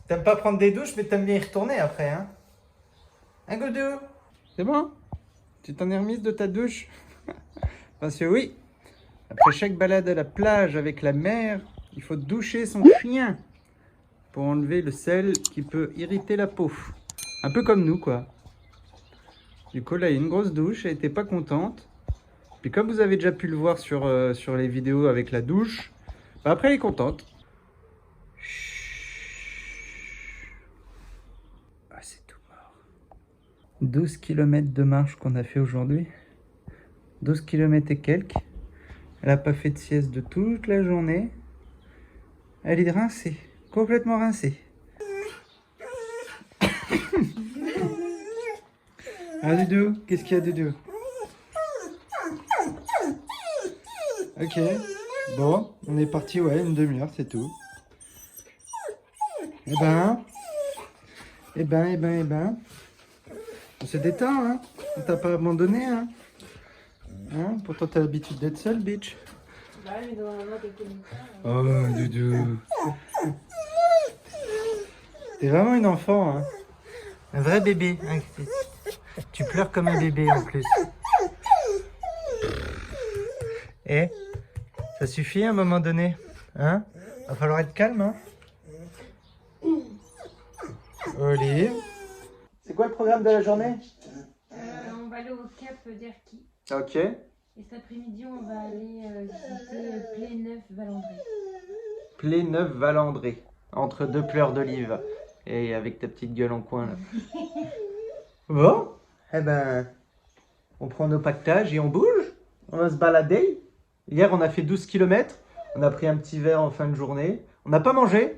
T'aimes pas prendre des douches, mais t'aimes bien y retourner après, hein? Un goudou? C'est bon? Tu t'en es remise de ta douche? Parce que oui, après chaque balade à la plage avec la mer, il faut doucher son chien pour enlever le sel qui peut irriter la peau. Un peu comme nous, quoi. Du coup, là, il y a une grosse douche, elle était pas contente. Puis comme vous avez déjà pu le voir sur les vidéos avec la douche, bah après, elle est contente. Ah, c'est tout mort. 12 km de marche qu'on a fait aujourd'hui. 12 km et quelques. Elle n'a pas fait de sieste de toute la journée. Elle est rincée, complètement rincée. Ah, Doudou, qu'est-ce qu'il y a, Doudou? Ok, bon, on est parti, ouais, une demi-heure, c'est tout. Eh ben, on se détend, hein? On t'a pas abandonné, hein? Pourtant, t'as l'habitude d'être seule, bitch. Bah, mais dans un mode économique. Oh, Doudou. T'es vraiment une enfant, hein? Un vrai bébé. Hein. Tu pleures comme un bébé, en plus. Eh, ça suffit à un moment donné, hein? Va falloir être calme, hein? Olive. C'est quoi le programme de la journée? On va aller au Cap d'Erquy. Ok. Et cet après-midi, on va aller visiter Pléneuf-Valandré. Pléneuf-Valandré, entre deux pleurs d'olive. Et avec ta petite gueule en coin, là. Bon, eh ben, on prend nos pactages et on bouge. On va se balader. Hier, on a fait 12 km. On a pris un petit verre en fin de journée. On n'a pas mangé.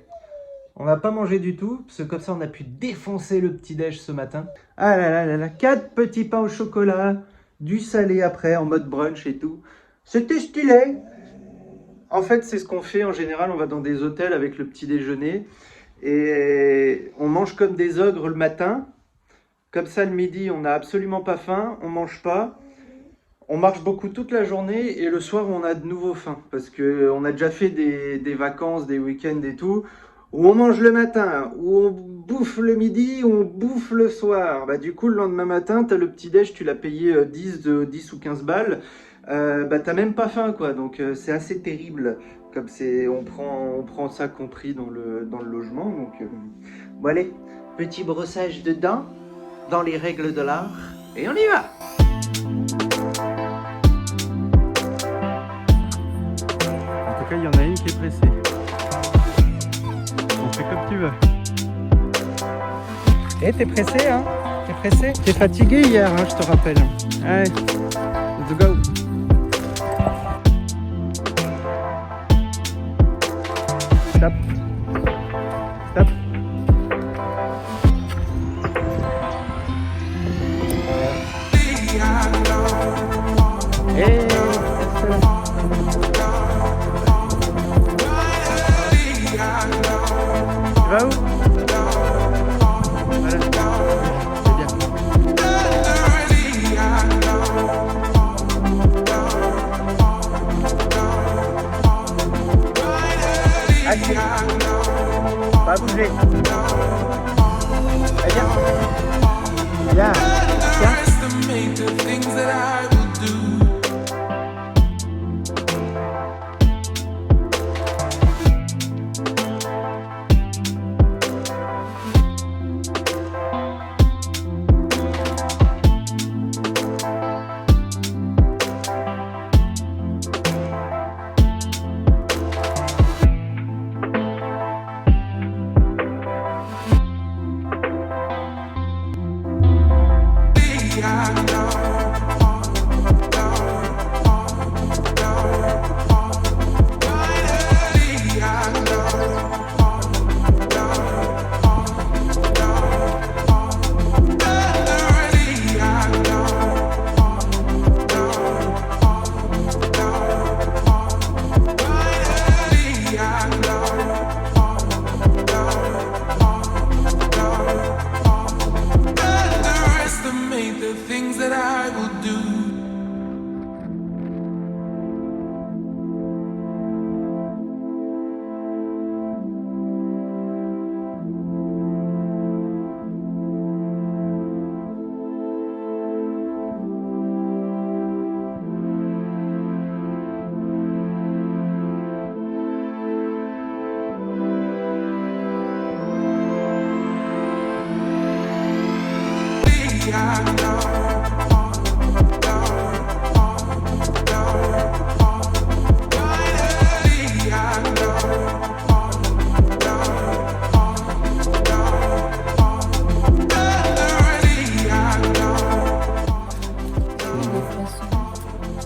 On n'a pas mangé du tout, parce que comme ça, on a pu défoncer le petit-déj ce matin. Ah là là là là, 4 petits pains au chocolat, du salé après, en mode brunch et tout. C'était stylé. En fait, c'est ce qu'on fait en général. On va dans des hôtels avec le petit déjeuner. Et on mange comme des ogres le matin. Comme ça, le midi, on n'a absolument pas faim. On mange pas. On marche beaucoup toute la journée. Et le soir, on a de nouveau faim. Parce qu'on a déjà fait des vacances, des week-ends et tout. Où on mange le matin, où on bouffe le midi, où on bouffe le soir. Bah, du coup, le lendemain matin, tu as le petit-déj, tu l'as payé 10 ou 15 balles. Bah, tu n'as même pas faim, quoi. Donc, c'est assez terrible. Comme c'est, on prend ça compris dans le logement. Donc, bon, allez, petit brossage de dents, dans les règles de l'art. Et on y va! En tout cas, il y en a une qui est pressée. On fait comme tu veux. Eh, t'es pressé, hein? T'es pressé? T'es fatigué hier, hein, je te rappelle. Allez, let's go. Stop. Stop. Hey, excellent. Tu vas où? Voilà. C'est bien. Allez. Pas bouger. Allez, viens. Viens. Viens.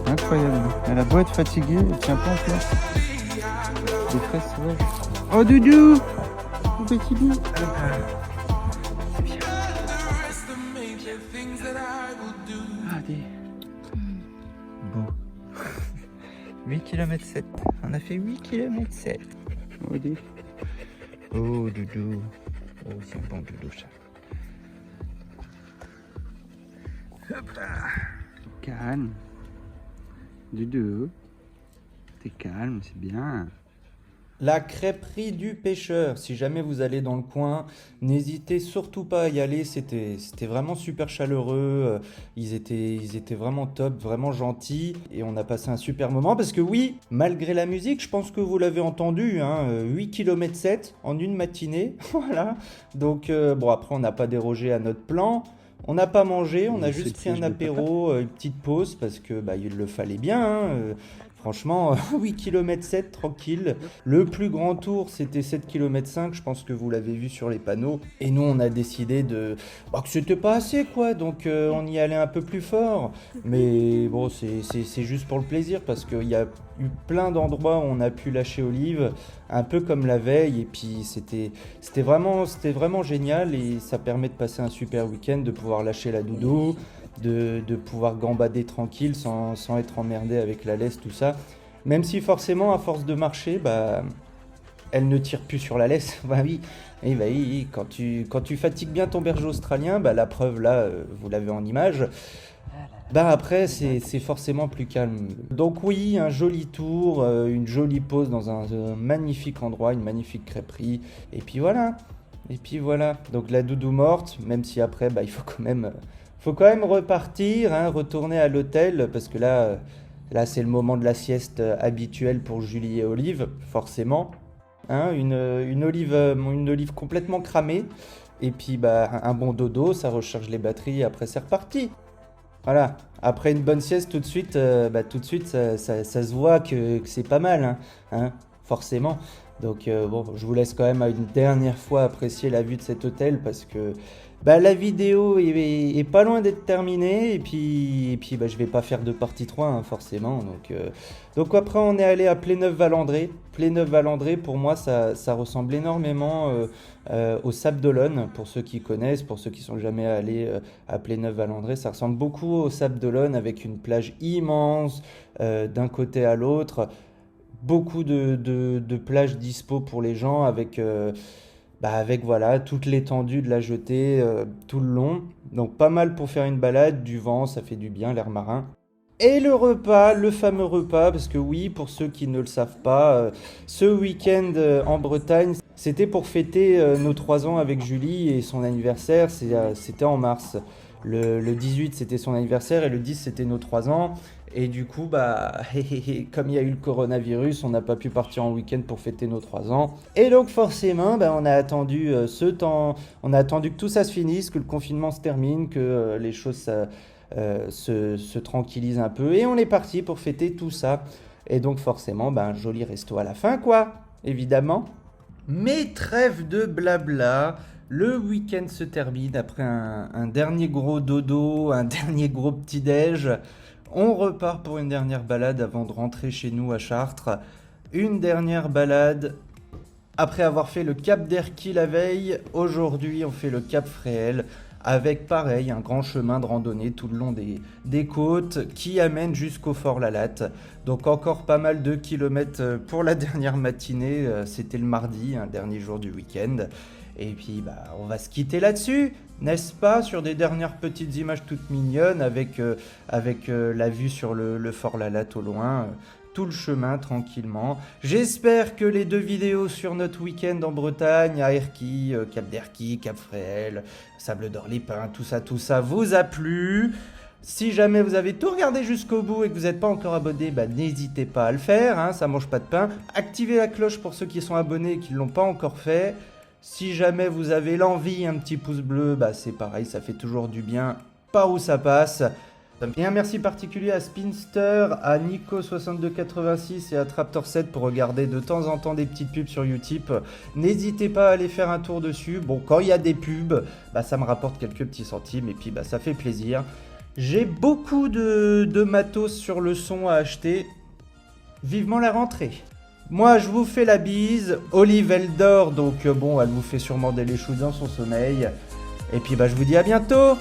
Incroyable. Elle a beau être fatiguée, elle tient pas en place. Des fraises sauvages. Oh Doudou! Oh petit Doudou! C'est bien. Allez. Beau. 8 km 7. On a fait 8 km 7. Oh Doudou. Oh Doudou. Oh c'est un bon Doudou ça. Hop là. Calme. Doudou, t'es calme, c'est bien. La crêperie du pêcheur. Si jamais vous allez dans le coin, n'hésitez surtout pas à y aller. C'était vraiment super chaleureux. Ils étaient vraiment top, vraiment gentils. Et on a passé un super moment parce que oui, malgré la musique, je pense que vous l'avez entendu, hein, 8 km 7 en une matinée. Voilà. Donc bon, après on n'a pas dérogé à notre plan. On n'a pas mangé, on a juste pris un apéro, une petite pause parce que il le fallait bien. Hein. Franchement, 8 km 7 tranquille. Le plus grand tour, c'était 7 km 5, je pense que vous l'avez vu sur les panneaux. Et nous, on a décidé que c'était pas assez, quoi. Donc, on y allait un peu plus fort. Mais bon, c'est juste pour le plaisir parce qu'il y a eu plein d'endroits où on a pu lâcher Olive, un peu comme la veille. Et puis, c'était vraiment génial et ça permet de passer un super week-end, de pouvoir lâcher la doudou. De pouvoir gambader tranquille sans être emmerdé avec la laisse, tout ça. Même si forcément, à force de marcher, elle ne tire plus sur la laisse. Oui, quand tu fatigues bien ton berger australien, la preuve là, vous l'avez en image, après c'est forcément plus calme. Donc oui, un joli tour, une jolie pause dans un magnifique endroit, une magnifique crêperie. Et puis voilà. Donc la doudou morte, même si après, il faut quand même repartir, hein, retourner à l'hôtel, parce que là c'est le moment de la sieste habituelle pour Julie et Olive, forcément. Hein, une olive complètement cramée, et puis un bon dodo, ça recharge les batteries, et après c'est reparti. Voilà, après une bonne sieste, tout de suite, ça se voit que c'est pas mal, hein, forcément. Donc je vous laisse quand même une dernière fois apprécier la vue de cet hôtel, parce que la vidéo est pas loin d'être terminée et puis je vais pas faire de partie 3 hein, forcément. Donc après on est allé à Pléneuf-Valandré. Pléneuf-Valandré pour moi ça ressemble énormément au Sable d'Olonne, pour ceux qui connaissent, pour ceux qui sont jamais allés à Pléneuf-Valandré. Ça ressemble beaucoup au Sable d'Olonne avec une plage immense d'un côté à l'autre. Beaucoup de plages dispo pour les gens avec voilà toute l'étendue de la jetée tout le long. Donc pas mal pour faire une balade, du vent, ça fait du bien, l'air marin. Et le repas, le fameux repas, parce que oui, pour ceux qui ne le savent pas, ce week-end en Bretagne, c'était pour fêter nos 3 ans avec Julie et son anniversaire, c'était en mars. Le 18 c'était son anniversaire et le 10 c'était nos 3 ans. Et du coup, comme il y a eu le coronavirus, on n'a pas pu partir en week-end pour fêter nos 3 ans. Et donc forcément, on a attendu on a attendu que tout ça se finisse, que le confinement se termine, que les choses se tranquillisent un peu. Et on est parti pour fêter tout ça. Et donc forcément, un joli resto à la fin, quoi, évidemment. Mais trêve de blabla. Le week-end se termine après un dernier gros dodo, un dernier gros petit-déj. On repart pour une dernière balade avant de rentrer chez nous à Chartres. Une dernière balade après avoir fait le Cap d'Erquy la veille. Aujourd'hui, on fait le Cap Fréhel avec pareil un grand chemin de randonnée tout le long des côtes qui amène jusqu'au Fort Lalatte. Donc encore pas mal de kilomètres pour la dernière matinée. C'était le mardi, un dernier jour du week-end. Et puis on va se quitter là-dessus, n'est-ce pas, sur des dernières petites images toutes mignonnes avec la vue sur le Fort Lalatte au loin, tout le chemin tranquillement. J'espère que les 2 vidéos sur notre week-end en Bretagne, à Erquy, Cap d'Erquy, Cap Fréhel, Sable d'Orly-Pin, tout ça vous a plu. Si jamais vous avez tout regardé jusqu'au bout et que vous n'êtes pas encore abonné, n'hésitez pas à le faire, hein, ça mange pas de pain. Activez la cloche pour ceux qui sont abonnés et qui ne l'ont pas encore fait. Si jamais vous avez l'envie, un petit pouce bleu, bah c'est pareil, ça fait toujours du bien par où ça passe. Et un merci particulier à Spinster, à Nico6286 et à Traptor7 pour regarder de temps en temps des petites pubs sur Utip. N'hésitez pas à aller faire un tour dessus. Bon, quand il y a des pubs, bah ça me rapporte quelques petits centimes et puis bah ça fait plaisir. J'ai beaucoup de matos sur le son à acheter. Vivement la rentrée. Moi, je vous fais la bise. Olive, elle dort, donc bon, elle vous fait sûrement des léchous dans son sommeil. Et puis bah je vous dis à bientôt.